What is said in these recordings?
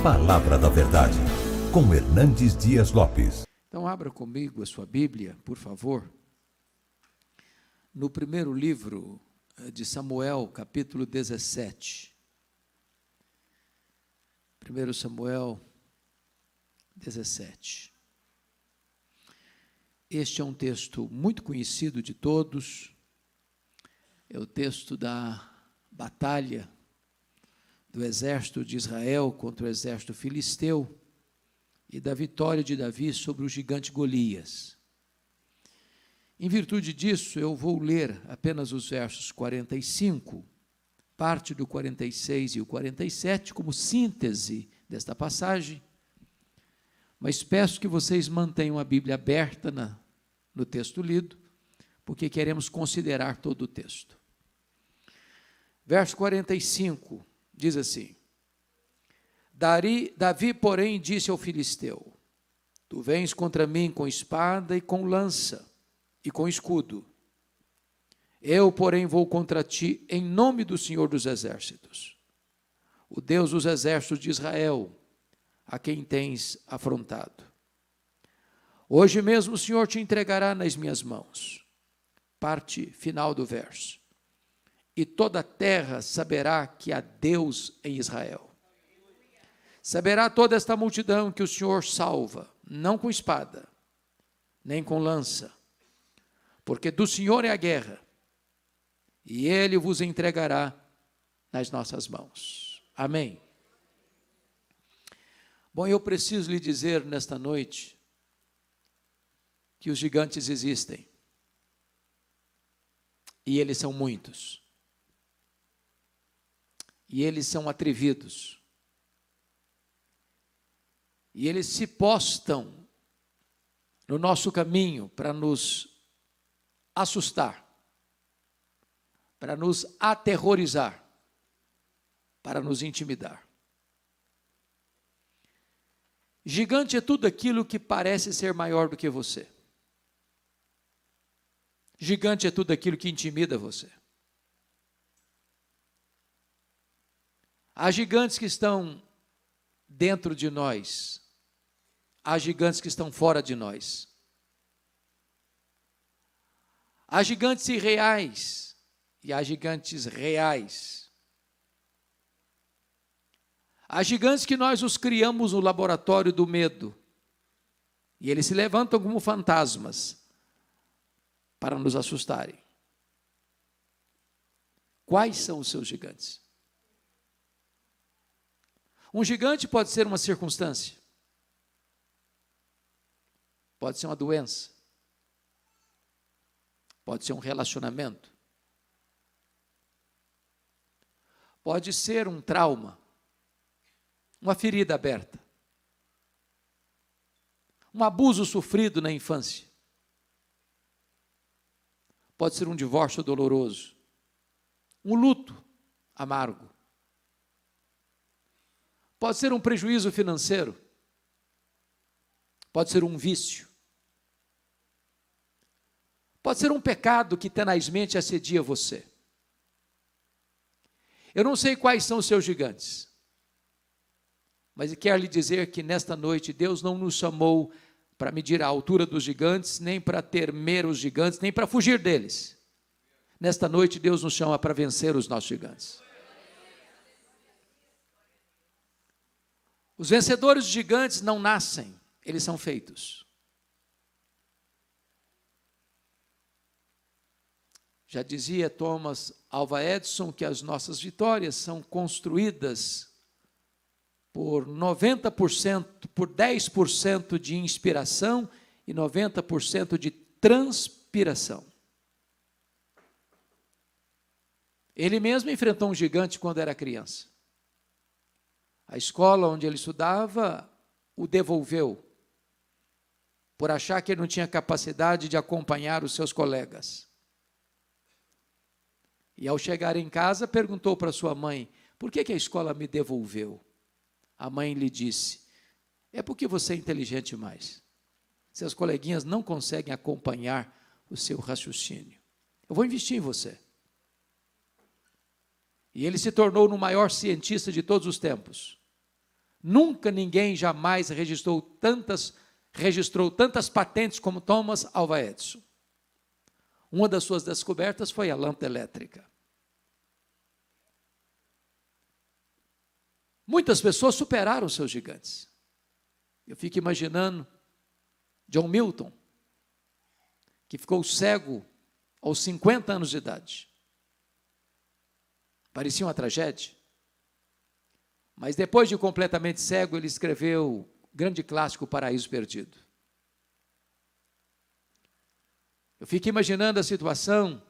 Palavra da Verdade, com Hernandes Dias Lopes. Então abra comigo a sua Bíblia, por favor, no primeiro livro de Samuel, capítulo 17. 1 Samuel 17. Este é um texto muito conhecido de todos, é o texto da batalha do exército de Israel contra o exército filisteu e da vitória de Davi sobre o gigante Golias. Em virtude disso, eu vou ler apenas os versos 45, parte do 46 e o 47, como síntese desta passagem, mas peço que vocês mantenham a Bíblia aberta no texto lido, porque queremos considerar todo o texto. Verso 45 diz assim: Davi, porém, disse ao filisteu: Tu vens contra mim com espada e com lança e com escudo. Eu, porém, vou contra ti em nome do Senhor dos Exércitos, o Deus dos exércitos de Israel, a quem tens afrontado. Hoje mesmo o Senhor te entregará nas minhas mãos. Parte final do verso. E toda a terra saberá que há Deus em Israel. Saberá toda esta multidão que o Senhor salva, não com espada, nem com lança, porque do Senhor é a guerra, e Ele vos entregará nas nossas mãos. Amém. Bom, eu preciso lhe dizer nesta noite que os gigantes existem, e eles são muitos, e eles são atrevidos, e eles se postam no nosso caminho para nos assustar, para nos aterrorizar, para nos intimidar. Gigante é tudo aquilo que parece ser maior do que você. Gigante é tudo aquilo que intimida você. Há gigantes que estão dentro de nós, há gigantes que estão fora de nós. Há gigantes irreais e há gigantes reais. Há gigantes que nós os criamos no laboratório do medo, e eles se levantam como fantasmas para nos assustarem. Quais são os seus gigantes? Um gigante pode ser uma circunstância, pode ser uma doença, pode ser um relacionamento, pode ser um trauma, uma ferida aberta, um abuso sofrido na infância, pode ser um divórcio doloroso, um luto amargo, pode ser um prejuízo financeiro, pode ser um vício, pode ser um pecado que tenazmente assedia você. Eu não sei quais são os seus gigantes, mas quero lhe dizer que nesta noite Deus não nos chamou para medir a altura dos gigantes, nem para temer os gigantes, nem para fugir deles. Nesta noite Deus nos chama para vencer os nossos gigantes. Os vencedores de gigantes não nascem, eles são feitos. Já dizia Thomas Alva Edison que as nossas vitórias são construídas por 90%, por 10% de inspiração e 90% de transpiração. Ele mesmo enfrentou um gigante quando era criança. A escola onde ele estudava o devolveu, por achar que ele não tinha capacidade de acompanhar os seus colegas. E ao chegar em casa, perguntou para sua mãe: por que a escola me devolveu? A mãe lhe disse: é porque você é inteligente demais. Seus coleguinhas não conseguem acompanhar o seu raciocínio. Eu vou investir em você. E ele se tornou o maior cientista de todos os tempos. Nunca ninguém jamais registrou tantas patentes como Thomas Alva Edison. Uma das suas descobertas foi a lâmpada elétrica. Muitas pessoas superaram seus gigantes. Eu fico imaginando John Milton, que ficou cego aos 50 anos de idade. Parecia uma tragédia. Mas depois de completamente cego, ele escreveu o grande clássico Paraíso Perdido. Eu fico imaginando a situação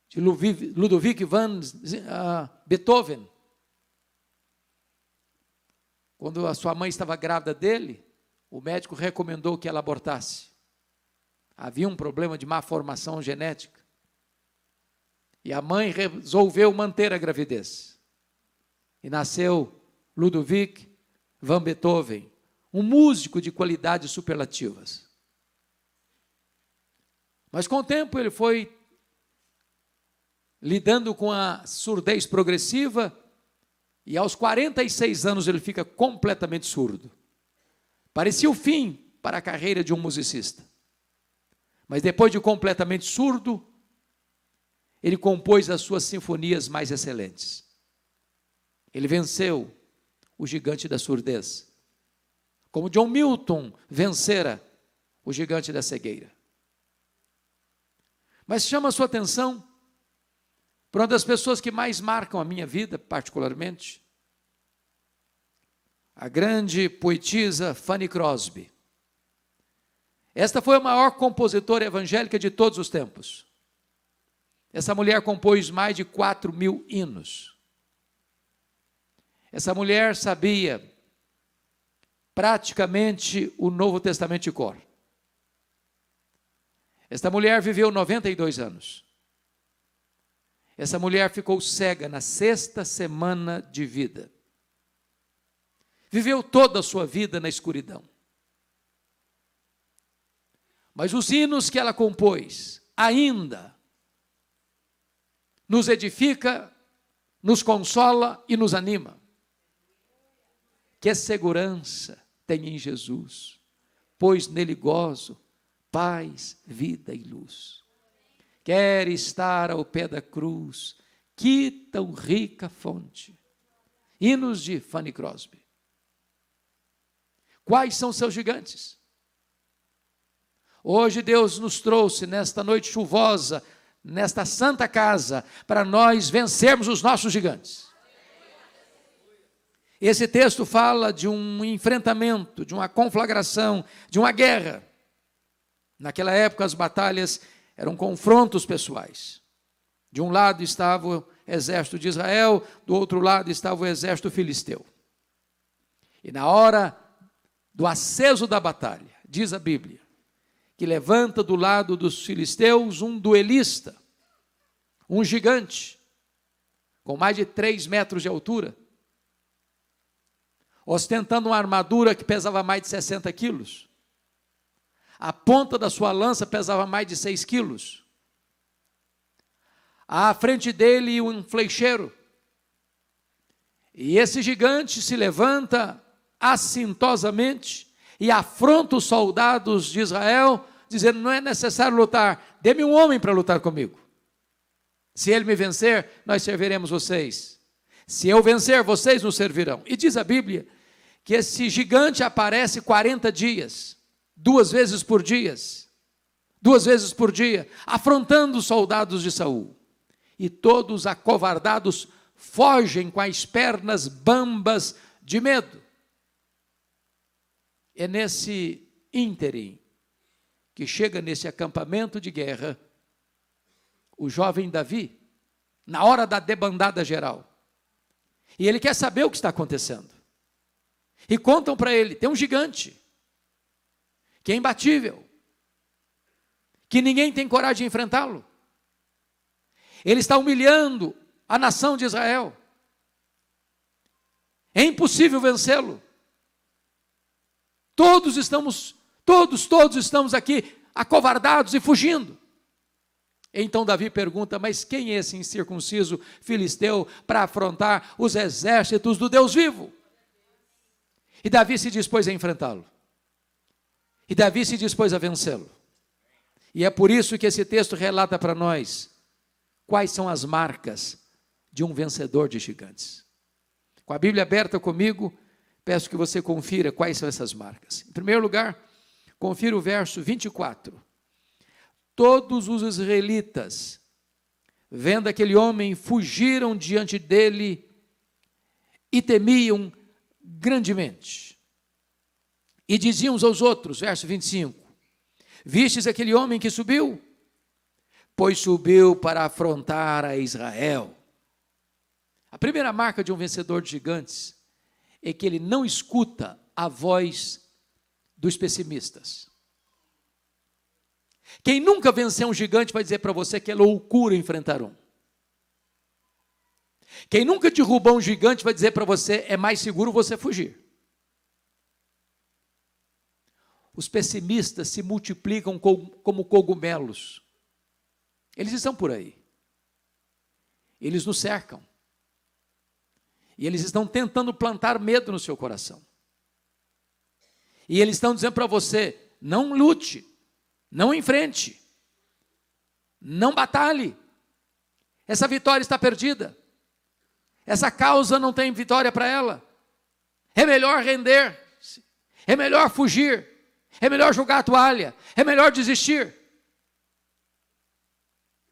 de Ludwig van Beethoven, quando a sua mãe estava grávida dele, o médico recomendou que ela abortasse. Havia um problema de má formação genética. E a mãe resolveu manter a gravidez. E nasceu Ludwig van Beethoven, um músico de qualidades superlativas. Mas com o tempo ele foi lidando com a surdez progressiva e aos 46 anos ele fica completamente surdo. Parecia o fim para a carreira de um musicista. Mas depois de completamente surdo, ele compôs as suas sinfonias mais excelentes. Ele venceu o gigante da surdez, como John Milton vencera o gigante da cegueira. Mas chama a sua atenção para uma das pessoas que mais marcam a minha vida, particularmente, a grande poetisa Fanny Crosby. Esta foi a maior compositora evangélica de todos os tempos. Essa mulher compôs mais de 4.000 hinos. Essa mulher sabia praticamente o Novo Testamento de cor. Esta mulher viveu 92 anos. Essa mulher ficou cega na 6ª semana de vida. Viveu toda a sua vida na escuridão. Mas os hinos que ela compôs ainda nos edifica, nos consola e nos anima. Que segurança tem em Jesus, pois nele gozo paz, vida e luz. Quer estar ao pé da cruz, que tão rica fonte. Hinos de Fanny Crosby. Quais são seus gigantes? Hoje Deus nos trouxe nesta noite chuvosa, nesta santa casa, para nós vencermos os nossos gigantes. Esse texto fala de um enfrentamento, de uma conflagração, de uma guerra. Naquela época as batalhas eram confrontos pessoais. De um lado estava o exército de Israel, do outro lado estava o exército filisteu. E na hora do aceso da batalha, diz a Bíblia, que levanta do lado dos filisteus um duelista, um gigante, com mais de 3 metros de altura, ostentando uma armadura que pesava mais de 60 quilos. A ponta da sua lança pesava mais de 6 quilos. À frente dele um flecheiro. E esse gigante se levanta acintosamente e afronta os soldados de Israel, dizendo: não é necessário lutar, dê-me um homem para lutar comigo. Se ele me vencer, nós serviremos vocês. Se eu vencer, vocês nos servirão. E diz a Bíblia que esse gigante aparece 40 dias, 2 vezes por dia, afrontando os soldados de Saul. E todos acovardados fogem com as pernas bambas de medo. É nesse ínterim que chega nesse acampamento de guerra o jovem Davi, na hora da debandada geral. E ele quer saber o que está acontecendo. E contam para ele: tem um gigante, que é imbatível, que ninguém tem coragem de enfrentá-lo. Ele está humilhando a nação de Israel. É impossível vencê-lo. Todos estamos aqui acovardados e fugindo. Então Davi pergunta: mas quem é esse incircunciso filisteu para afrontar os exércitos do Deus vivo? E Davi se dispôs a enfrentá-lo. E Davi se dispôs a vencê-lo. E é por isso que esse texto relata para nós quais são as marcas de um vencedor de gigantes. Com a Bíblia aberta comigo, peço que você confira quais são essas marcas. Em primeiro lugar, confira o verso 24. Todos os israelitas, vendo aquele homem, fugiram diante dele e temiam grandemente. E diziam uns aos outros, verso 25, vistes aquele homem que subiu? Pois subiu para afrontar a Israel. A primeira marca de um vencedor de gigantes é que ele não escuta a voz dos pessimistas. Quem nunca venceu um gigante vai dizer para você que é loucura enfrentar um. Quem nunca derrubou um gigante vai dizer para você é mais seguro você fugir. Os pessimistas se multiplicam como cogumelos. Eles estão por aí. Eles nos cercam. E eles estão tentando plantar medo no seu coração. E eles estão dizendo para você, não lute, não enfrente, não batalhe. Essa vitória está perdida. Essa causa não tem vitória para ela. É melhor render-se. É melhor fugir. É melhor jogar a toalha. É melhor desistir.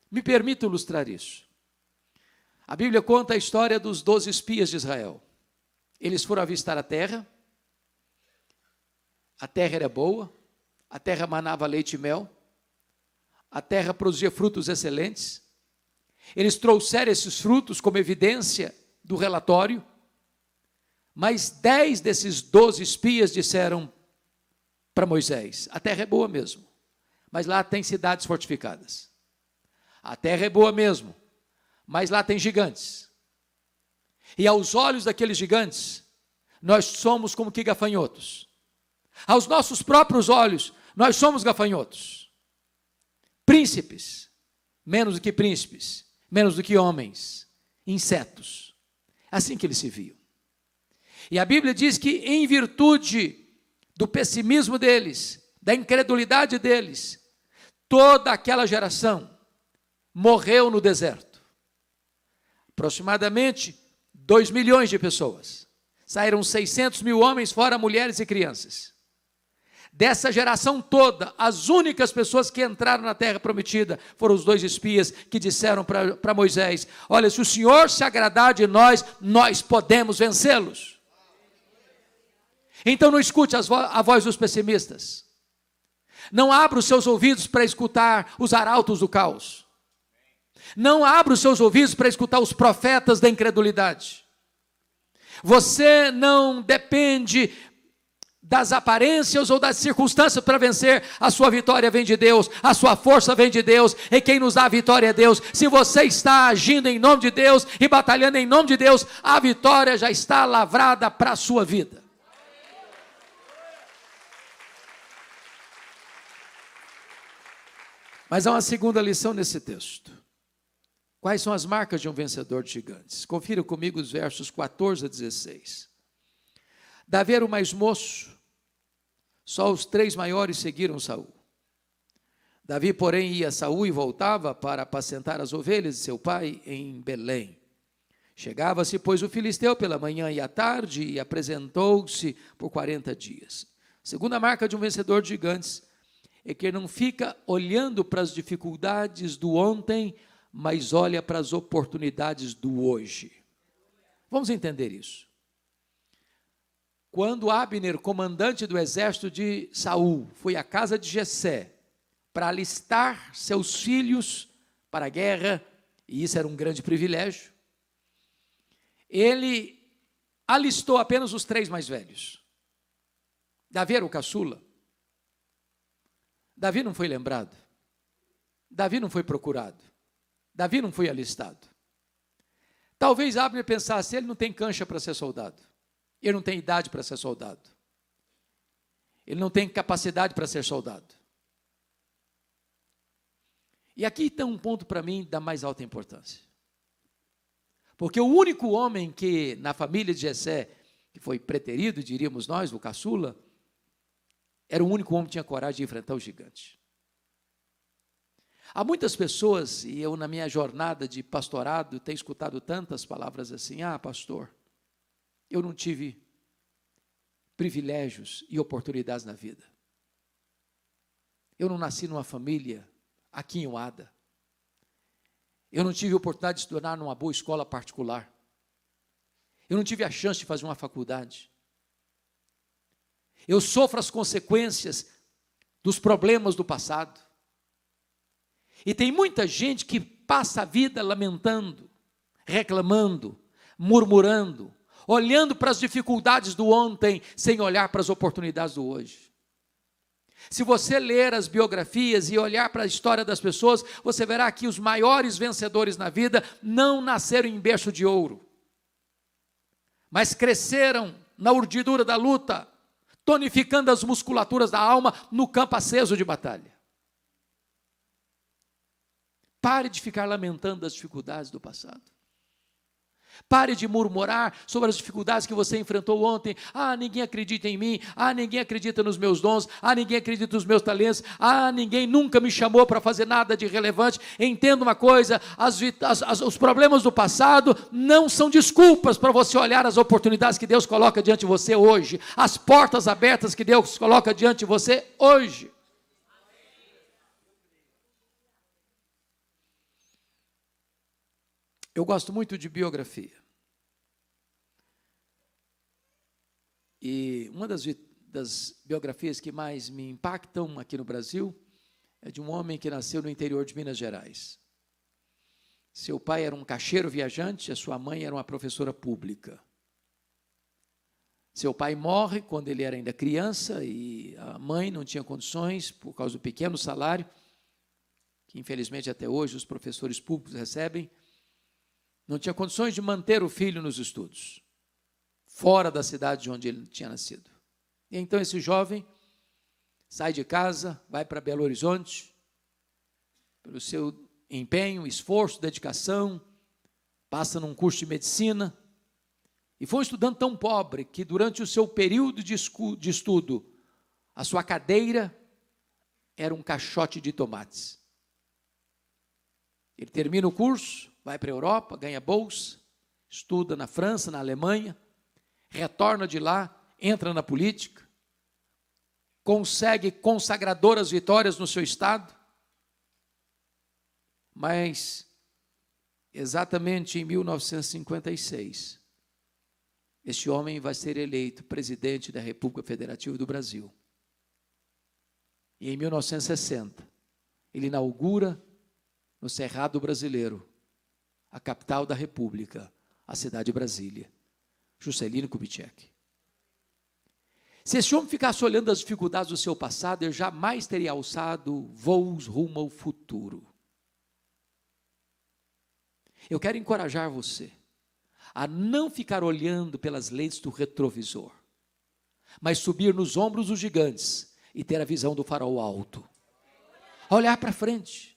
Me permito ilustrar isso. A Bíblia conta a história dos 12 espias de Israel. Eles foram avistar a terra era boa, a terra manava leite e mel, a terra produzia frutos excelentes. Eles trouxeram esses frutos como evidência do relatório, mas 10 desses 12 espias disseram para Moisés, a terra é boa mesmo, mas lá tem cidades fortificadas. A terra é boa mesmo, mas lá tem gigantes. E aos olhos daqueles gigantes, nós somos como que gafanhotos. Aos nossos próprios olhos, nós somos gafanhotos. Príncipes, menos do que príncipes, menos do que homens, insetos. Assim que eles se viam. E a Bíblia diz que em virtude do pessimismo deles, da incredulidade deles, toda aquela geração morreu no deserto. Aproximadamente 2 milhões de pessoas. Saíram 600 mil homens, fora mulheres e crianças. Dessa geração toda, as únicas pessoas que entraram na terra prometida foram os 2 espias que disseram para Moisés, olha, se o Senhor se agradar de nós, nós podemos vencê-los. Então não escute a voz dos pessimistas. Não abra os seus ouvidos para escutar os arautos do caos. Não abra os seus ouvidos para escutar os profetas da incredulidade. Você não depende das aparências ou das circunstâncias para vencer. A sua vitória vem de Deus, a sua força vem de Deus, e quem nos dá a vitória é Deus. Se você está agindo em nome de Deus e batalhando em nome de Deus, a vitória já está lavrada para a sua vida. Mas há uma segunda lição nesse texto. Quais são as marcas de um vencedor de gigantes? Confira comigo os versos 14 a 16. Davi era o mais moço, só os 3 maiores seguiram Saul. Davi, porém, ia a Saul e voltava para apacentar as ovelhas de seu pai em Belém. Chegava-se, pois, o filisteu pela manhã e à tarde e apresentou-se por 40 dias. A segunda marca de um vencedor de gigantes é que não fica olhando para as dificuldades do ontem, mas olha para as oportunidades do hoje. Vamos entender isso. Quando Abner, comandante do exército de Saul, foi à casa de Jessé para alistar seus filhos para a guerra, e isso era um grande privilégio, ele alistou apenas os 3 mais velhos. Davi era o caçula. Davi não foi lembrado. Davi não foi procurado. Davi não foi alistado. Talvez Abner pensasse, ele não tem cancha para ser soldado. Ele não tem idade para ser soldado. Ele não tem capacidade para ser soldado. E aqui tem um ponto para mim da mais alta importância. Porque o único homem que, na família de Jessé, que foi preterido, diríamos nós, o caçula, era o único homem que tinha coragem de enfrentar o gigante. Há muitas pessoas, e eu na minha jornada de pastorado, tenho escutado tantas palavras assim: ah, pastor, eu não tive privilégios e oportunidades na vida. Eu não nasci numa família aquinhoada. Eu não tive a oportunidade de estudar numa boa escola particular. Eu não tive a chance de fazer uma faculdade. Eu sofro as consequências dos problemas do passado. E tem muita gente que passa a vida lamentando, reclamando, murmurando, olhando para as dificuldades do ontem, sem olhar para as oportunidades do hoje. Se você ler as biografias e olhar para a história das pessoas, você verá que os maiores vencedores na vida não nasceram em berço de ouro, mas cresceram na urdidura da luta, tonificando as musculaturas da alma no campo aceso de batalha. Pare de ficar lamentando as dificuldades do passado. Pare de murmurar sobre as dificuldades que você enfrentou ontem. Ah, ninguém acredita em mim. Ah, ninguém acredita nos meus dons. Ah, ninguém acredita nos meus talentos. Ah, ninguém nunca me chamou para fazer nada de relevante. Entenda uma coisa, os problemas do passado não são desculpas para você olhar as oportunidades que Deus coloca diante de você hoje. As portas abertas que Deus coloca diante de você hoje. Eu gosto muito de biografia. E uma das biografias que mais me impactam aqui no Brasil é de um homem que nasceu no interior de Minas Gerais. Seu pai era um caixeiro viajante, a sua mãe era uma professora pública. Seu pai morre quando ele era ainda criança e a mãe não tinha condições, por causa do pequeno salário, que infelizmente até hoje os professores públicos recebem, não tinha condições de manter o filho nos estudos, fora da cidade onde ele tinha nascido. E então esse jovem sai de casa, vai para Belo Horizonte, pelo seu empenho, esforço, dedicação, passa num curso de medicina, e foi um estudante tão pobre que durante o seu período de estudo, a sua cadeira era um caixote de tomates. Ele termina o curso, vai para a Europa, ganha bolsa, estuda na França, na Alemanha, retorna de lá, entra na política, consegue consagradoras vitórias no seu estado, mas exatamente em 1956, este homem vai ser eleito presidente da República Federativa do Brasil. E em 1960, ele inaugura no Cerrado Brasileiro a capital da República, a cidade de Brasília, Juscelino Kubitschek. Se esse homem ficasse olhando as dificuldades do seu passado, ele jamais teria alçado voos rumo ao futuro. Eu quero encorajar você a não ficar olhando pelas lentes do retrovisor, mas subir nos ombros dos gigantes e ter a visão do farol alto. Olhar para frente.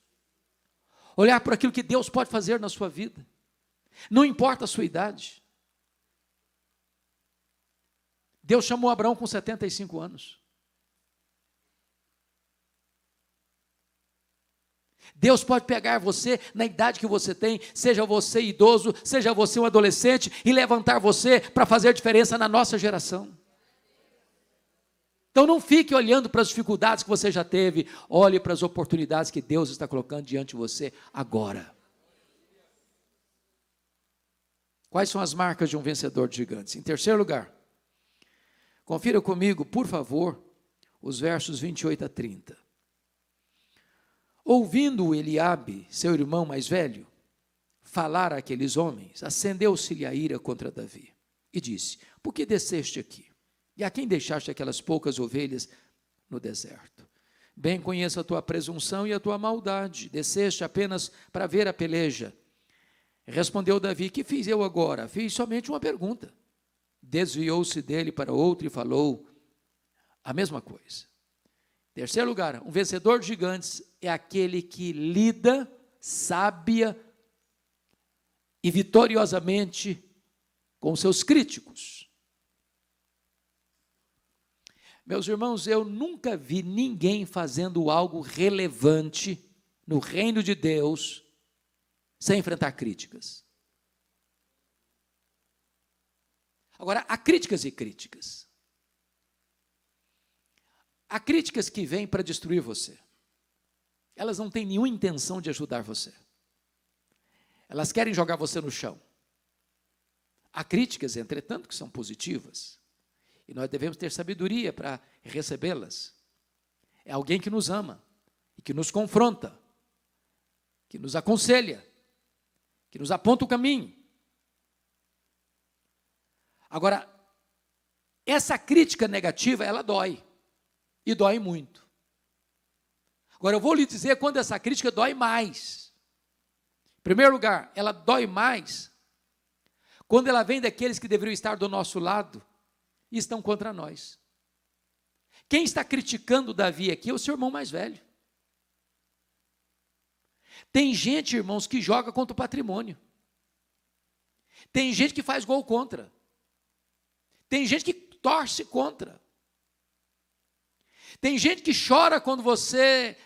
Olhar para aquilo que Deus pode fazer na sua vida. Não importa a sua idade. Deus chamou Abraão com 75 anos. Deus pode pegar você na idade que você tem, seja você idoso, seja você um adolescente, e levantar você para fazer diferença na nossa geração. Então não fique olhando para as dificuldades que você já teve, olhe para as oportunidades que Deus está colocando diante de você agora. Quais são as marcas de um vencedor de gigantes? Em terceiro lugar, confira comigo, por favor, os versos 28 a 30. Ouvindo Eliabe, seu irmão mais velho, falar àqueles homens, acendeu-se-lhe a ira contra Davi e disse: por que desceste aqui? E a quem deixaste aquelas poucas ovelhas no deserto? Bem conheço a tua presunção e a tua maldade, desceste apenas para ver a peleja. Respondeu Davi: que fiz eu agora? Fiz somente uma pergunta. Desviou-se dele para outro e falou a mesma coisa. Terceiro lugar, um vencedor de gigantes é aquele que lida sábia e vitoriosamente com seus críticos. Meus irmãos, eu nunca vi ninguém fazendo algo relevante no reino de Deus sem enfrentar críticas. Agora, há críticas e críticas. Há críticas que vêm para destruir você. Elas não têm nenhuma intenção de ajudar você. Elas querem jogar você no chão. Há críticas, entretanto, que são positivas. E nós devemos ter sabedoria para recebê-las. É alguém que nos ama, e que nos confronta, que nos aconselha, que nos aponta o caminho. Agora, essa crítica negativa, ela dói, e dói muito. Agora, eu vou lhe dizer quando essa crítica dói mais. Em primeiro lugar, ela dói mais quando ela vem daqueles que deveriam estar do nosso lado e estão contra nós. Quem está criticando Davi aqui é o seu irmão mais velho. Tem gente, irmãos, que joga contra o patrimônio. Tem gente que faz gol contra. Tem gente que torce contra. Tem gente que chora quando você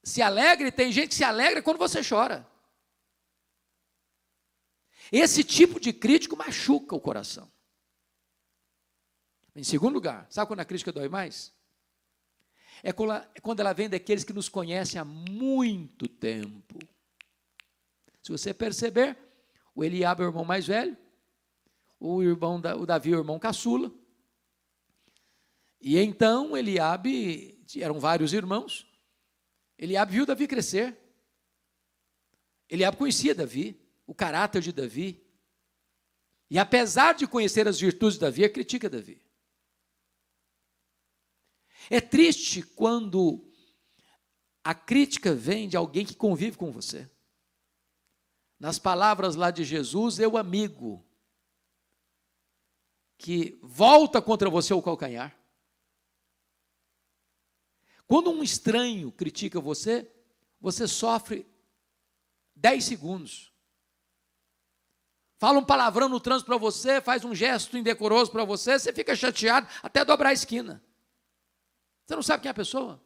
se alegra e tem gente que se alegra quando você chora. Esse tipo de crítico machuca o coração. Em segundo lugar, sabe quando a crítica dói mais? É quando ela vem daqueles que nos conhecem há muito tempo. Se você perceber, o Eliabe é o irmão mais velho, o Davi é o irmão caçula, e então Eliabe, eram vários irmãos, Eliabe viu Davi crescer, Eliabe conhecia Davi, o caráter de Davi, e apesar de conhecer as virtudes de Davi, critica Davi. É triste quando a crítica vem de alguém que convive com você. Nas palavras lá de Jesus, é o amigo que volta contra você o calcanhar. Quando um estranho critica você, você sofre 10 segundos. Fala um palavrão no trânsito para você, faz um gesto indecoroso para você, você fica chateado até dobrar a esquina. Você não sabe quem é a pessoa.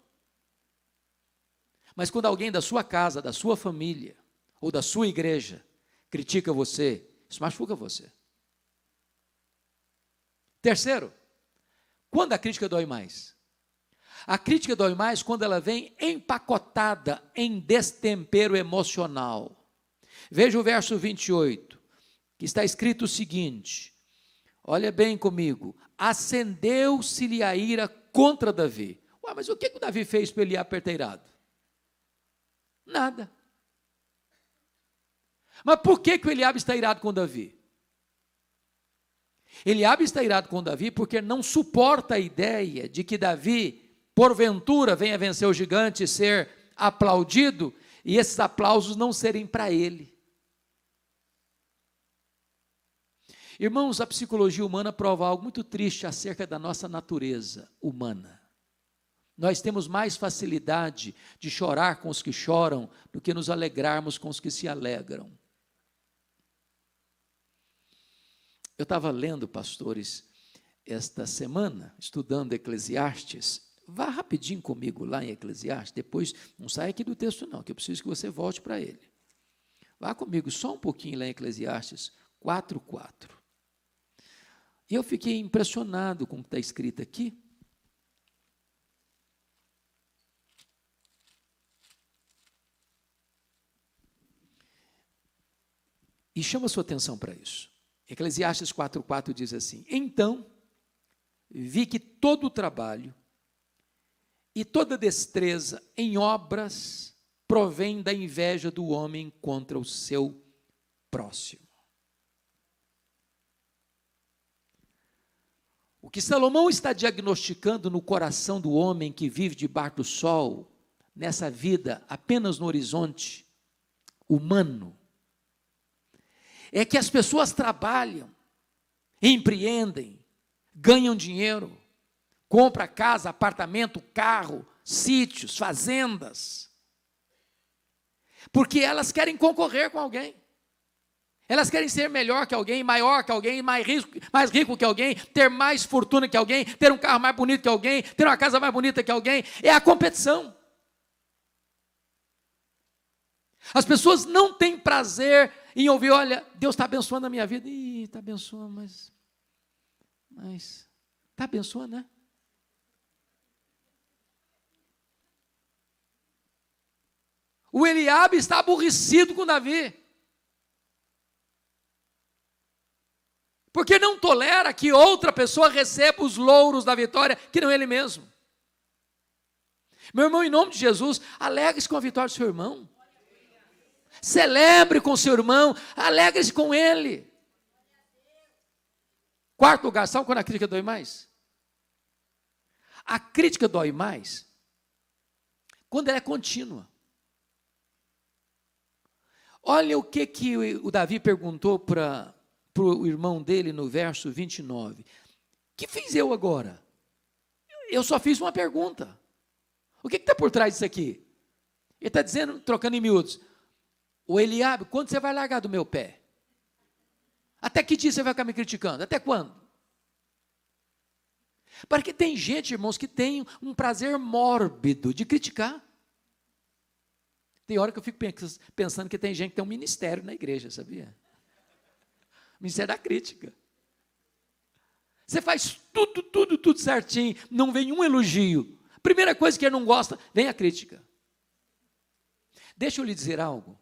Mas quando alguém da sua casa, da sua família, ou da sua igreja, critica você, isso machuca você. Terceiro, quando a crítica dói mais? A crítica dói mais quando ela vem empacotada em destempero emocional. Veja o verso 28, que está escrito o seguinte, olha bem comigo, acendeu-se-lhe a ira contra Davi. Ué, mas o que o Davi fez para ele ir aperteirado? Nada. Mas por que o Eliabe está irado com Davi? Eliabe está irado com Davi porque não suporta a ideia de que Davi, porventura, venha vencer o gigante e ser aplaudido, e esses aplausos não serem para ele. Irmãos, a psicologia humana prova algo muito triste acerca da nossa natureza humana. Nós temos mais facilidade de chorar com os que choram do que nos alegrarmos com os que se alegram. Eu estava lendo, pastores, esta semana, estudando Eclesiastes. Vá rapidinho comigo lá em Eclesiastes, depois não saia aqui do texto não, que eu preciso que você volte para ele. Vá comigo só um pouquinho lá em Eclesiastes 4:4. E eu fiquei impressionado com o que está escrito aqui. E chama a sua atenção para isso. Eclesiastes 4:4 diz assim: então vi que todo o trabalho e toda destreza em obras provém da inveja do homem contra o seu próximo. O que Salomão está diagnosticando no coração do homem que vive debaixo do sol, nessa vida apenas no horizonte humano, é que as pessoas trabalham, empreendem, ganham dinheiro, compram casa, apartamento, carro, sítios, fazendas, porque elas querem concorrer com alguém. Elas querem ser melhor que alguém, maior que alguém, mais rico que alguém, ter mais fortuna que alguém, ter um carro mais bonito que alguém, ter uma casa mais bonita que alguém. É a competição. As pessoas não têm prazer em ouvir, olha, Deus está abençoando a minha vida. Ih, está abençoando, mas está abençoando, né? O Eliabe está aborrecido com Davi. Porque não tolera que outra pessoa receba os louros da vitória, que não ele mesmo. Meu irmão, em nome de Jesus, alegre-se com a vitória do seu irmão. Celebre com o seu irmão, alegre-se com ele. Quarto lugar, sabe quando a crítica dói mais? A crítica dói mais quando ela é contínua. Olha o que o Davi perguntou para o irmão dele no verso 29. Que fiz eu agora? Eu só fiz uma pergunta. O que está por trás disso aqui? Ele está dizendo, trocando em miúdos, o Eliabe, quando você vai largar do meu pé? Até que dia você vai ficar me criticando? Até quando? Porque tem gente, irmãos, que tem um prazer mórbido de criticar. Tem hora que eu fico pensando que tem gente que tem um ministério na igreja, sabia? Ministério da crítica. Você faz tudo certinho, não vem um elogio. Primeira coisa que ele não gosta, vem a crítica. Deixa eu lhe dizer algo.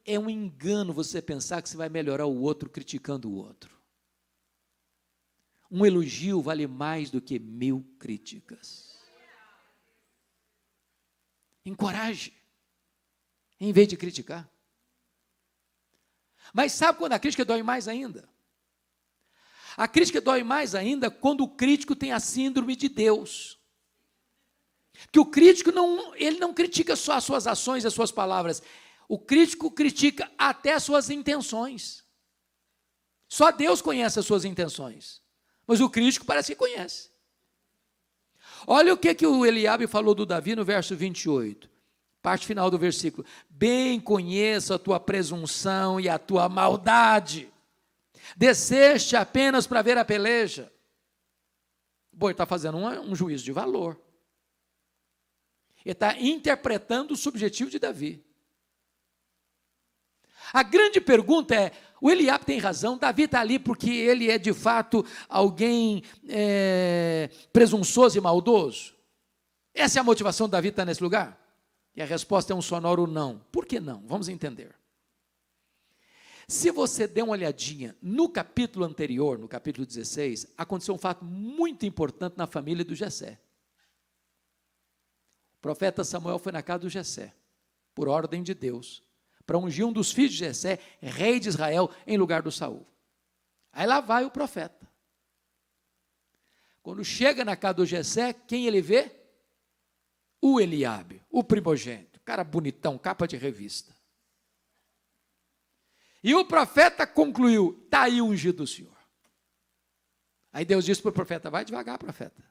É um engano você pensar que você vai melhorar o outro criticando o outro. Um elogio vale mais do que 1000 críticas. Encoraje, em vez de criticar. Mas sabe quando a crítica dói mais ainda? A crítica dói mais ainda quando o crítico tem a síndrome de Deus. Porque o crítico ele não critica só as suas ações e as suas palavras. O crítico critica até as suas intenções. Só Deus conhece as suas intenções. Mas o crítico parece que conhece. Olha o que o Eliabe falou do Davi no verso 28. Parte final do versículo. Bem conheço a tua presunção e a tua maldade. Desceste apenas para ver a peleja. Bom, ele está fazendo um juízo de valor. Ele está interpretando o subjetivo de Davi. A grande pergunta é, o Eliabe tem razão, Davi está ali porque ele é de fato alguém presunçoso e maldoso? Essa é a motivação de Davi estar nesse lugar? E a resposta é um sonoro não. Por que não? Vamos entender. Se você der uma olhadinha no capítulo anterior, no capítulo 16, aconteceu um fato muito importante na família do Jessé. O profeta Samuel foi na casa do Jessé, por ordem de Deus, para ungir um dos filhos de Jessé, rei de Israel, em lugar do Saul. Aí lá vai o profeta. Quando chega na casa do Jessé, quem ele vê? O Eliabe, o primogênito, cara bonitão, capa de revista. E o profeta concluiu, está aí o ungido do Senhor. Aí Deus disse para o profeta, vai devagar, profeta.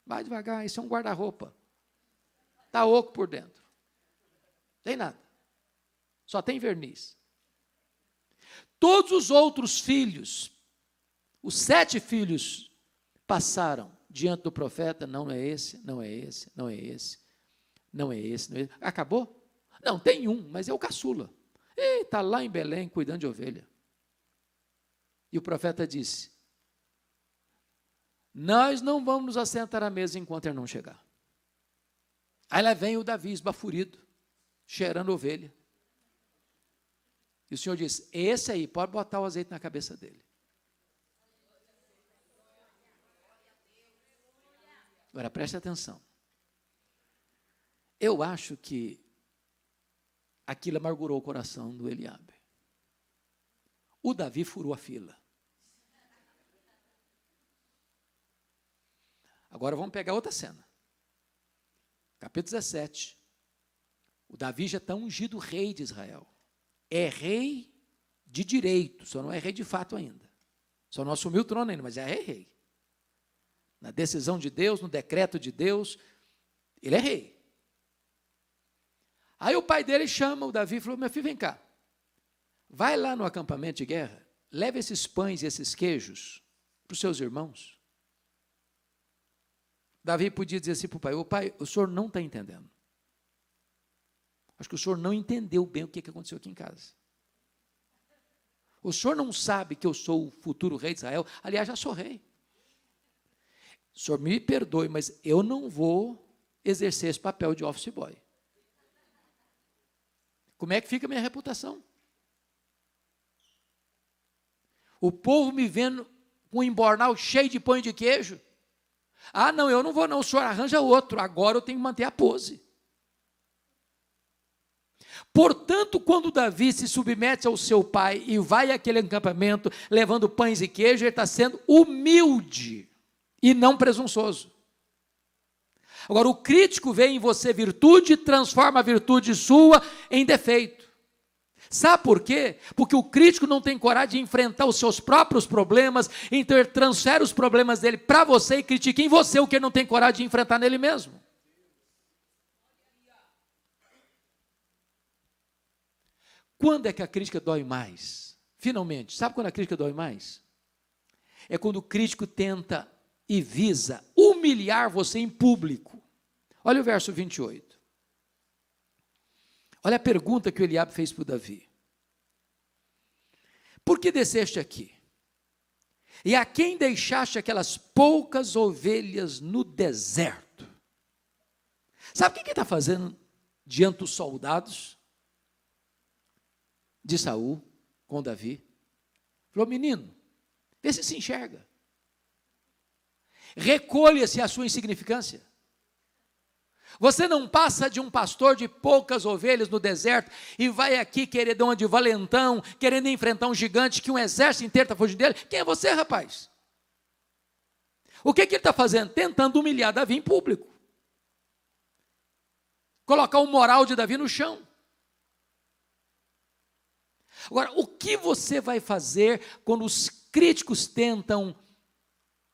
Vai devagar, isso é um guarda-roupa. Está oco por dentro. Tem nada. Só tem verniz. Todos os outros filhos, os 7 filhos, passaram diante do profeta, não é esse, não é esse, não é esse, não é esse, não é esse. Acabou? Não, tem um, mas é o caçula. Está lá em Belém cuidando de ovelha. E o profeta disse, nós não vamos nos assentar à mesa enquanto ele não chegar. Aí lá vem o Davi esbaforido, cheirando ovelha. E o Senhor disse, esse aí, pode botar o azeite na cabeça dele. Agora preste atenção. Eu acho que aquilo amargurou o coração do Eliabe. O Davi furou a fila. Agora vamos pegar outra cena. Capítulo 17. O Davi já está ungido rei de Israel. É rei de direito, só não é rei de fato ainda. Só não assumiu o trono ainda, mas é rei. Na decisão de Deus, no decreto de Deus, ele é rei. Aí o pai dele chama o Davi e falou, meu filho, vem cá. Vai lá no acampamento de guerra, leve esses pães e esses queijos para os seus irmãos. Davi podia dizer assim para o pai: ô pai, o senhor não está entendendo. Acho que o senhor não entendeu bem o que aconteceu aqui em casa. O senhor não sabe que eu sou o futuro rei de Israel? Aliás, já sou rei. O senhor me perdoe, mas eu não vou exercer esse papel de office boy. Como é que fica a minha reputação? O povo me vendo com um embornal cheio de pão e de queijo. Ah, não, eu não vou não, o senhor arranja outro, agora eu tenho que manter a pose. Portanto, quando Davi se submete ao seu pai e vai àquele acampamento levando pães e queijo, ele está sendo humilde e não presunçoso. Agora, o crítico vê em você virtude e transforma a virtude sua em defeito. Sabe por quê? Porque o crítico não tem coragem de enfrentar os seus próprios problemas, então ele transfere os problemas dele para você e critica em você o que ele não tem coragem de enfrentar nele mesmo. Quando é que a crítica dói mais? Finalmente, sabe quando a crítica dói mais? É quando o crítico tenta e visa humilhar você em público. Olha o verso 28. Olha a pergunta que o Eliabe fez para o Davi. Por que desceste aqui? E a quem deixaste aquelas poucas ovelhas no deserto? Sabe o que ele está fazendo diante dos soldados de Saul com Davi? Falou: menino, vê se enxerga. Recolha-se a sua insignificância. Você não passa de um pastor de poucas ovelhas no deserto e vai aqui querer dar uma de valentão, querendo enfrentar um gigante que um exército inteiro está fugindo dele. Quem é você, rapaz? O que ele está fazendo? Tentando humilhar Davi em público. Colocar o moral de Davi no chão. Agora, o que você vai fazer quando os críticos tentam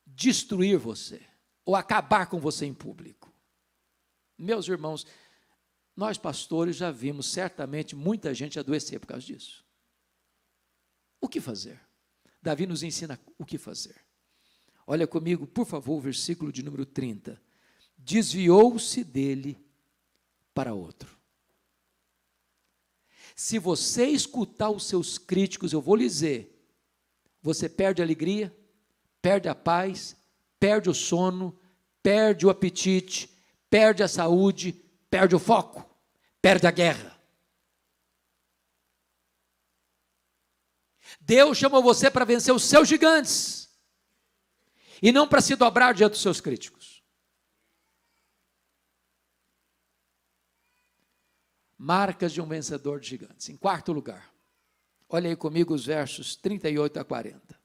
destruir você ou acabar com você em público? Meus irmãos, nós pastores já vimos certamente muita gente adoecer por causa disso. O que fazer? Davi nos ensina o que fazer. Olha comigo, por favor, o versículo de número 30. Desviou-se dele para outro. Se você escutar os seus críticos, eu vou lhe dizer, você perde a alegria, perde a paz, perde o sono, perde o apetite, perde a saúde, perde o foco, perde a guerra. Deus chamou você para vencer os seus gigantes e não para se dobrar diante dos seus críticos. Marcas de um vencedor de gigantes. Em quarto lugar, olha aí comigo os versos 38 a 40.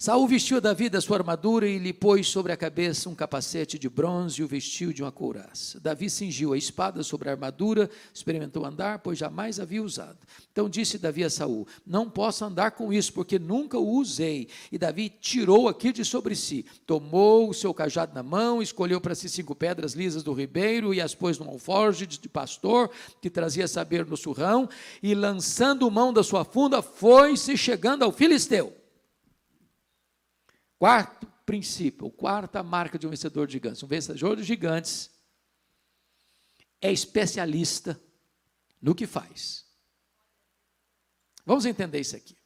Saul vestiu Davi da sua armadura e lhe pôs sobre a cabeça um capacete de bronze e o vestiu de uma couraça. Davi cingiu a espada sobre a armadura, experimentou andar, pois jamais havia usado. Então disse Davi a Saul: não posso andar com isso, porque nunca o usei. E Davi tirou aquilo de sobre si, tomou o seu cajado na mão, escolheu para si 5 pedras lisas do ribeiro e as pôs num alforje de pastor, que trazia saber no surrão, e lançando mão da sua funda, foi-se chegando ao filisteu. Quarto princípio, quarta marca de um vencedor de gigantes. Um vencedor de gigantes é especialista no que faz. Vamos entender isso aqui.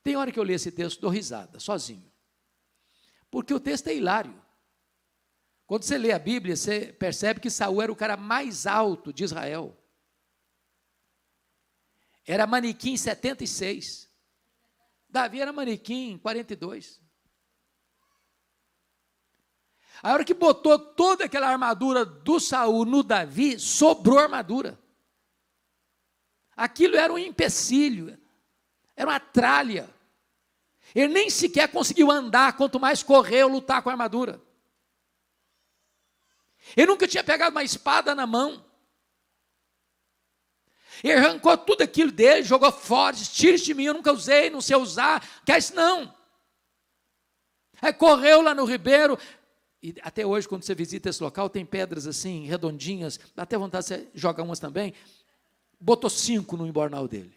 Tem hora que eu leio esse texto, dou risada, sozinho. Porque o texto é hilário. Quando você lê a Bíblia, você percebe que Saul era o cara mais alto de Israel. Era manequim 76. Davi era manequim 42. A hora que botou toda aquela armadura do Saul no Davi, sobrou armadura. Aquilo era um empecilho, era uma tralha. Ele nem sequer conseguiu andar, quanto mais correr ou lutar com a armadura. Ele nunca tinha pegado uma espada na mão. Ele arrancou tudo aquilo dele, jogou fora, disse: tira isso de mim, eu nunca usei, não sei usar, quer isso não. Aí correu lá no ribeiro. E até hoje, quando você visita esse local, tem pedras assim, redondinhas, dá até vontade de você jogar umas também. Botou 5 no embornal dele.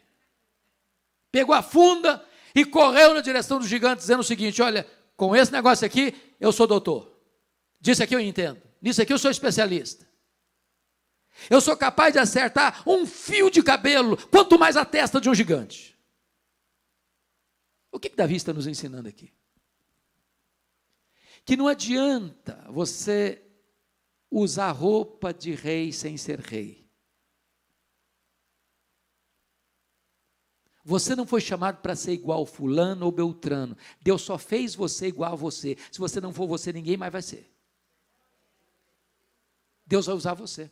pegou a funda e correu na direção do gigante, dizendo o seguinte: olha, com esse negócio aqui, eu sou doutor. Disso aqui eu entendo. Nisso aqui eu sou especialista. Eu sou capaz de acertar um fio de cabelo, quanto mais a testa de um gigante. O que Davi está nos ensinando aqui? Que não adianta você usar roupa de rei sem ser rei. Você não foi chamado para ser igual fulano ou beltrano. Deus só fez você igual a você. Se você não for você, ninguém mais vai ser. Deus vai usar você,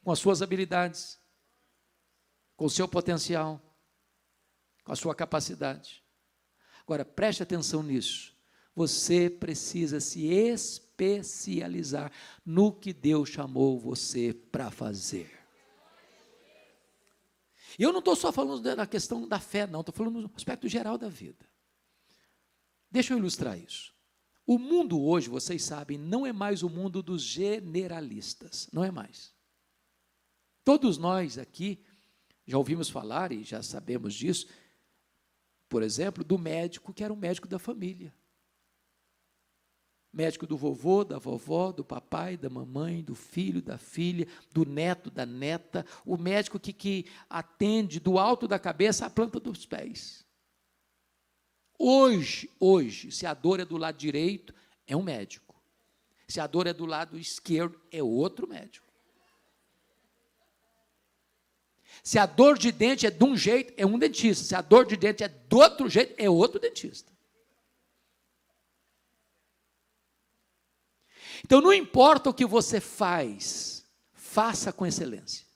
com as suas habilidades, com o seu potencial, com a sua capacidade. Agora, preste atenção nisso. Você precisa se especializar no que Deus chamou você para fazer. E eu não estou só falando da questão da fé, não. Estou falando no aspecto geral da vida. Deixa eu ilustrar isso. O mundo hoje, vocês sabem, não é mais o mundo dos generalistas. Não é mais. Todos nós aqui já ouvimos falar e já sabemos disso, por exemplo, do médico que era um médico da família. Médico do vovô, da vovó, do papai, da mamãe, do filho, da filha, do neto, da neta. O médico que atende do alto da cabeça à planta dos pés. Hoje, se a dor é do lado direito, é um médico. Se a dor é do lado esquerdo, é outro médico. Se a dor de dente é de um jeito, é um dentista. Se a dor de dente é do outro jeito, é outro dentista. Então, não importa o que você faz, faça com excelência.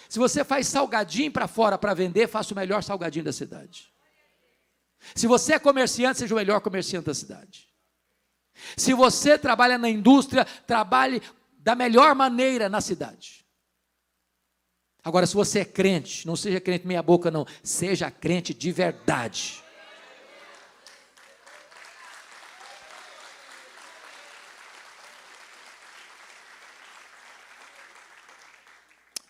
Se você faz salgadinho para fora para vender, faça o melhor salgadinho da cidade. Se você é comerciante, seja o melhor comerciante da cidade. Se você trabalha na indústria, trabalhe da melhor maneira na cidade. Agora, se você é crente, não seja crente meia boca, não. Seja crente de verdade.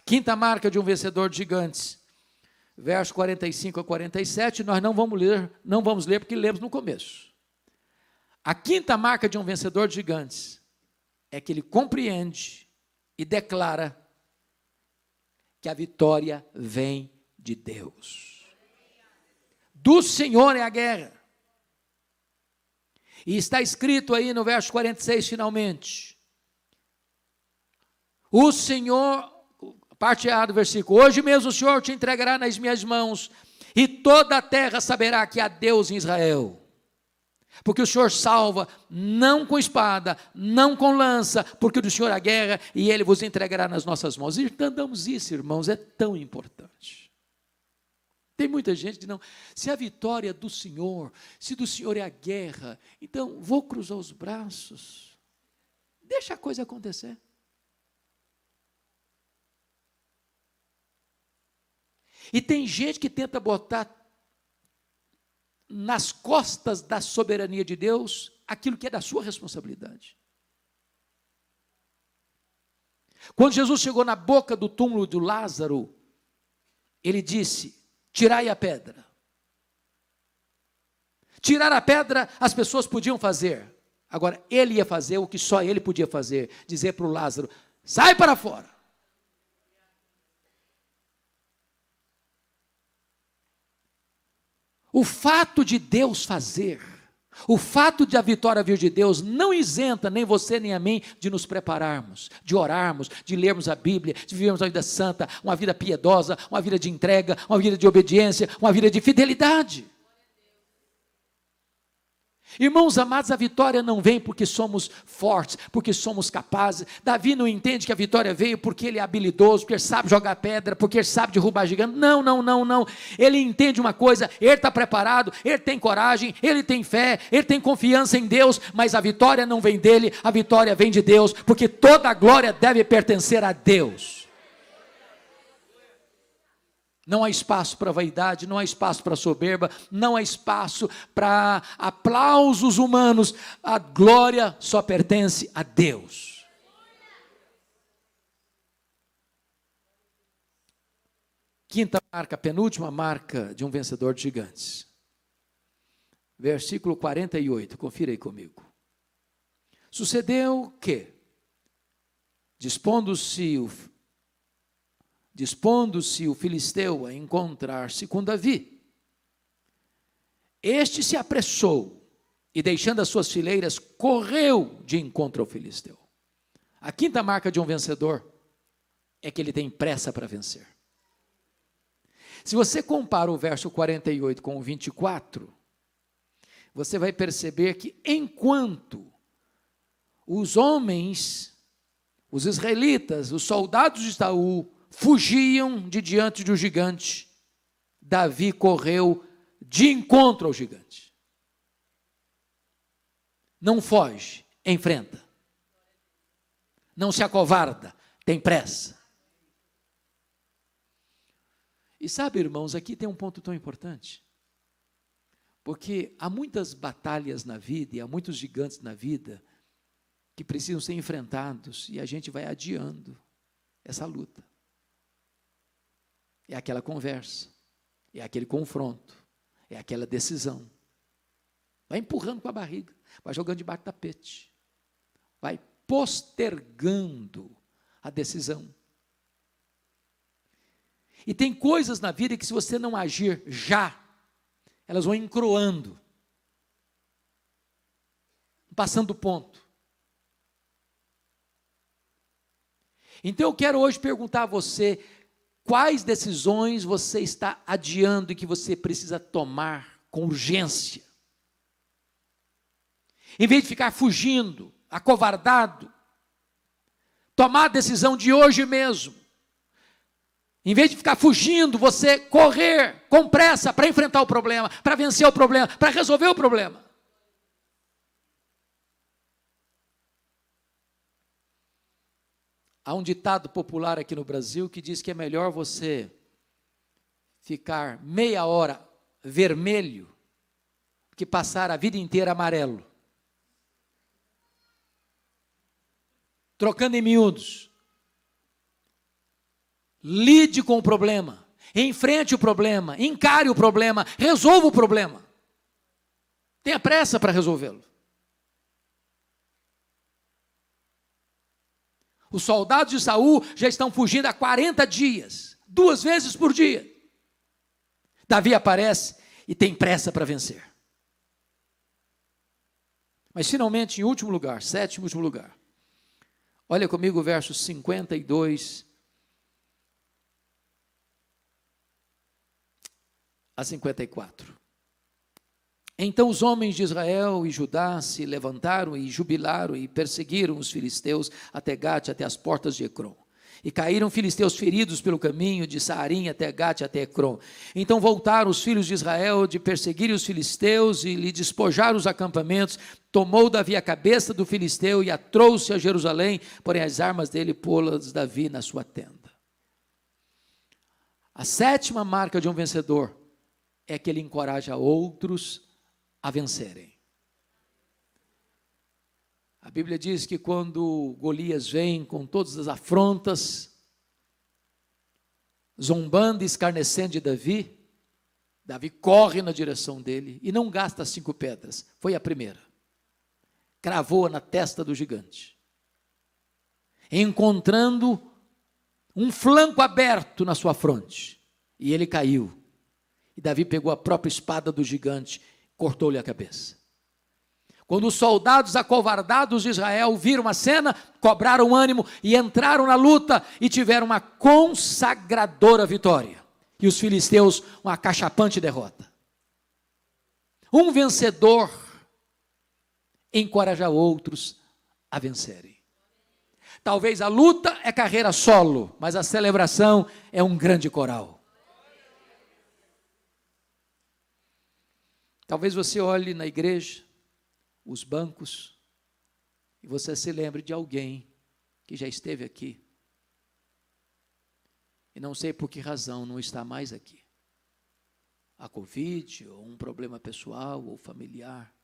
Quinta marca de um vencedor de gigantes. Verso 45 a 47, nós não vamos ler porque lemos no começo. A quinta marca de um vencedor de gigantes é que ele compreende e declara que a vitória vem de Deus. Do Senhor é a guerra. E está escrito aí no verso 46, finalmente. O Senhor, parte A do versículo, hoje mesmo o Senhor te entregará nas minhas mãos, e toda a terra saberá que há Deus em Israel. Porque o Senhor salva, não com espada, não com lança, porque do Senhor a guerra, e Ele vos entregará nas nossas mãos. E entendamos isso, irmãos, é tão importante. Tem muita gente que diz, não, se a vitória é do Senhor, se do Senhor é a guerra, então vou cruzar os braços, deixa a coisa acontecer. E tem gente que tenta botar nas costas da soberania de Deus aquilo que é da sua responsabilidade. Quando Jesus chegou na boca do túmulo de Lázaro, ele disse, tirai a pedra. Tirar a pedra as pessoas podiam fazer. Agora, ele ia fazer o que só ele podia fazer, dizer para o Lázaro, sai para fora. O fato de Deus fazer, o fato de a vitória vir de Deus, não isenta nem você nem a mim de nos prepararmos, de orarmos, de lermos a Bíblia, de vivermos uma vida santa, uma vida piedosa, uma vida de entrega, uma vida de obediência, uma vida de fidelidade. Irmãos amados, a vitória não vem porque somos fortes, porque somos capazes. Davi não entende que a vitória veio porque ele é habilidoso, porque ele sabe jogar pedra, porque ele sabe derrubar gigante. Não. Ele entende uma coisa, ele está preparado, ele tem coragem, ele tem fé, ele tem confiança em Deus, mas a vitória não vem dele, a vitória vem de Deus, porque toda a glória deve pertencer a Deus. Não há espaço para vaidade, não há espaço para soberba, não há espaço para aplausos humanos. A glória só pertence a Deus. Quinta marca, penúltima marca de um vencedor de gigantes. Versículo 48, confira aí comigo. Sucedeu que, dispondo-se o filisteu a encontrar-se com Davi, este se apressou e, deixando as suas fileiras, correu de encontro ao filisteu. A quinta marca de um vencedor é que ele tem pressa para vencer. Se você compara o verso 48 com o 24, você vai perceber que enquanto os homens, os israelitas, os soldados de Saul, fugiam de diante do gigante, Davi correu de encontro ao gigante. Não foge, enfrenta. Não se acovarda, tem pressa. E sabe, irmãos, aqui tem um ponto tão importante. Porque há muitas batalhas na vida e há muitos gigantes na vida que precisam ser enfrentados e a gente vai adiando essa luta. É aquela conversa, é aquele confronto, é aquela decisão. Vai empurrando com a barriga, vai jogando debaixo do tapete, vai postergando a decisão. E tem coisas na vida que, se você não agir já, elas vão encroando, passando do ponto. Então eu quero hoje perguntar a você, quais decisões você está adiando e que você precisa tomar com urgência? Em vez de ficar fugindo, acovardado, tomar a decisão de hoje mesmo. Em vez de ficar fugindo, você correr com pressa para enfrentar o problema, para vencer o problema, para resolver o problema. Há um ditado popular aqui no Brasil que diz que é melhor você ficar meia hora vermelho que passar a vida inteira amarelo. Trocando em miúdos. Lide com o problema, enfrente o problema, encare o problema, resolva o problema. Tenha pressa para resolvê-lo. Os soldados de Saul já estão fugindo há 40 dias, 2 vezes por dia. Davi aparece e tem pressa para vencer. Mas finalmente, em último lugar, sétimo e último lugar, olha comigo o verso 52 a 54. Então os homens de Israel e Judá se levantaram e jubilaram e perseguiram os filisteus até Gate, até as portas de Ecrom. E caíram filisteus feridos pelo caminho de Saarim até Gate, até Ecrom. Então voltaram os filhos de Israel de perseguirem os filisteus e lhe despojaram os acampamentos. Tomou Davi a cabeça do filisteu e a trouxe a Jerusalém, porém as armas dele pô-las Davi na sua tenda. A sétima marca de um vencedor é que ele encoraja outros a vencerem. A Bíblia diz que quando Golias vem com todas as afrontas, zombando e escarnecendo de Davi, Davi corre na direção dele e não gasta 5 pedras, foi a primeira. Cravou-a na testa do gigante, encontrando um flanco aberto na sua fronte, e ele caiu. E Davi pegou a própria espada do gigante, cortou-lhe a cabeça. Quando os soldados acovardados de Israel viram a cena, cobraram ânimo e entraram na luta e tiveram uma consagradora vitória. E os filisteus uma acachapante derrota. Um vencedor encoraja outros a vencerem. Talvez a luta é carreira solo, mas a celebração é um grande coral. Talvez você olhe na igreja, os bancos, e você se lembre de alguém que já esteve aqui, e não sei por que razão não está mais aqui. A Covid, ou um problema pessoal, ou familiar,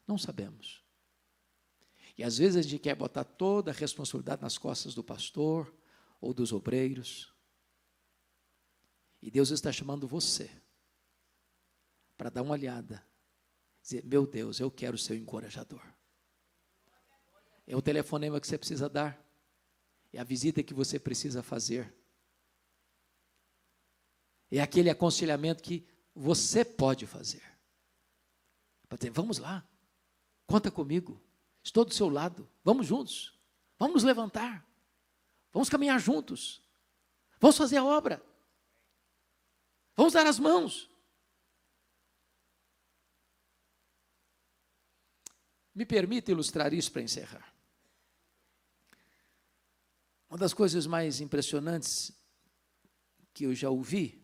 não sabemos. E às vezes a gente quer botar toda a responsabilidade nas costas do pastor, ou dos obreiros. E Deus está chamando você para dar uma olhada. Dizer, meu Deus, eu quero ser o encorajador. É o telefonema que você precisa dar. É a visita que você precisa fazer. É aquele aconselhamento que você pode fazer. Para dizer, vamos lá, conta comigo, estou do seu lado, vamos juntos, vamos nos levantar, vamos caminhar juntos, vamos fazer a obra, vamos dar as mãos. Me permita ilustrar isso para encerrar. Uma das coisas mais impressionantes que eu já ouvi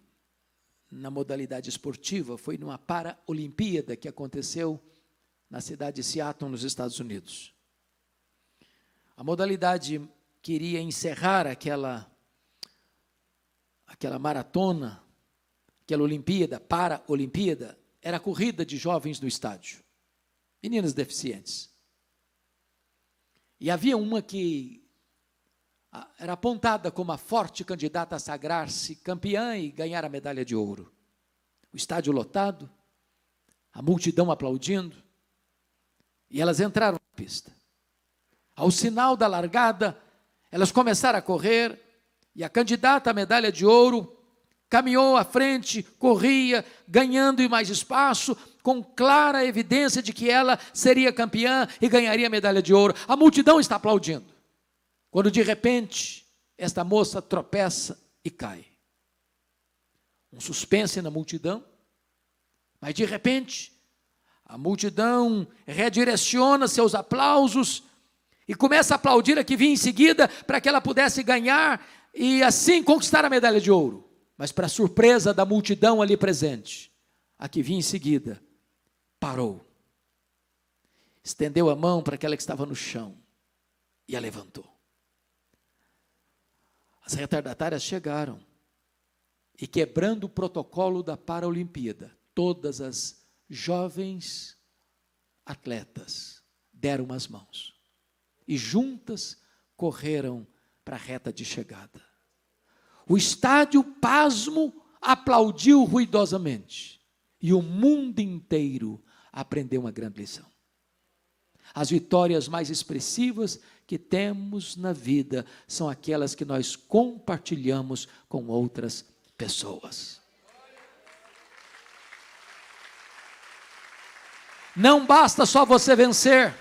na modalidade esportiva foi numa Paralimpíada que aconteceu na cidade de Seattle, nos Estados Unidos. A modalidade queria encerrar aquela maratona, aquela Olimpíada, Paralimpíada, era a corrida de jovens no estádio, meninas deficientes. E havia uma que era apontada como a forte candidata a sagrar-se campeã e ganhar a medalha de ouro. O estádio lotado, a multidão aplaudindo, e elas entraram na pista. Ao sinal da largada, elas começaram a correr, e a candidata à medalha de ouro caminhou à frente, corria, ganhando mais espaço, com clara evidência de que ela seria campeã e ganharia a medalha de ouro. A multidão está aplaudindo. Quando de repente, esta moça tropeça e cai. Um suspense na multidão, mas de repente, a multidão redireciona seus aplausos e começa a aplaudir a que vinha em seguida para que ela pudesse ganhar e assim conquistar a medalha de ouro. Mas para surpresa da multidão ali presente, a que vinha em seguida parou, estendeu a mão para aquela que estava no chão e a levantou. As retardatárias chegaram e, quebrando o protocolo da Paralimpíada, todas as jovens atletas deram as mãos e juntas correram para a reta de chegada. O estádio, pasmo, aplaudiu ruidosamente e o mundo inteiro aprendeu uma grande lição. As vitórias mais expressivas que temos na vida são aquelas que nós compartilhamos com outras pessoas. Não basta só você vencer,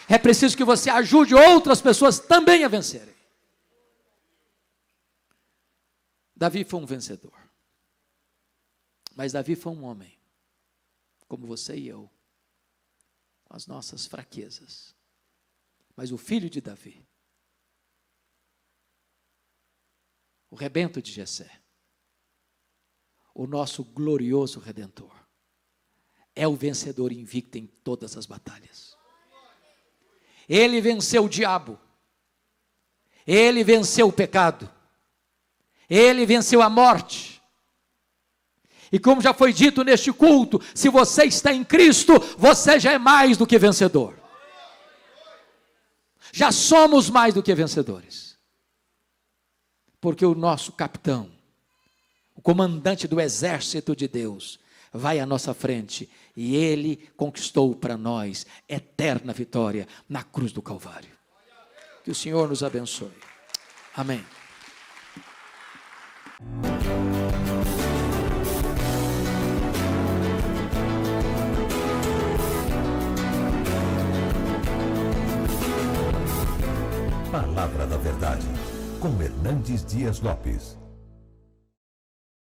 é preciso que você ajude outras pessoas também a vencerem. Davi foi um vencedor, mas Davi foi um homem, como você e eu, com as nossas fraquezas. Mas o filho de Davi, o rebento de Jessé, o nosso glorioso Redentor, é o vencedor invicto em todas as batalhas. Ele venceu o diabo, ele venceu o pecado, ele venceu a morte. E como já foi dito neste culto, se você está em Cristo, você já é mais do que vencedor. Já somos mais do que vencedores. Porque o nosso capitão, o comandante do exército de Deus, vai à nossa frente e ele conquistou para nós eterna vitória na cruz do Calvário. Que o Senhor nos abençoe. Amém. Palavra da Verdade, com Hernandes Dias Lopes.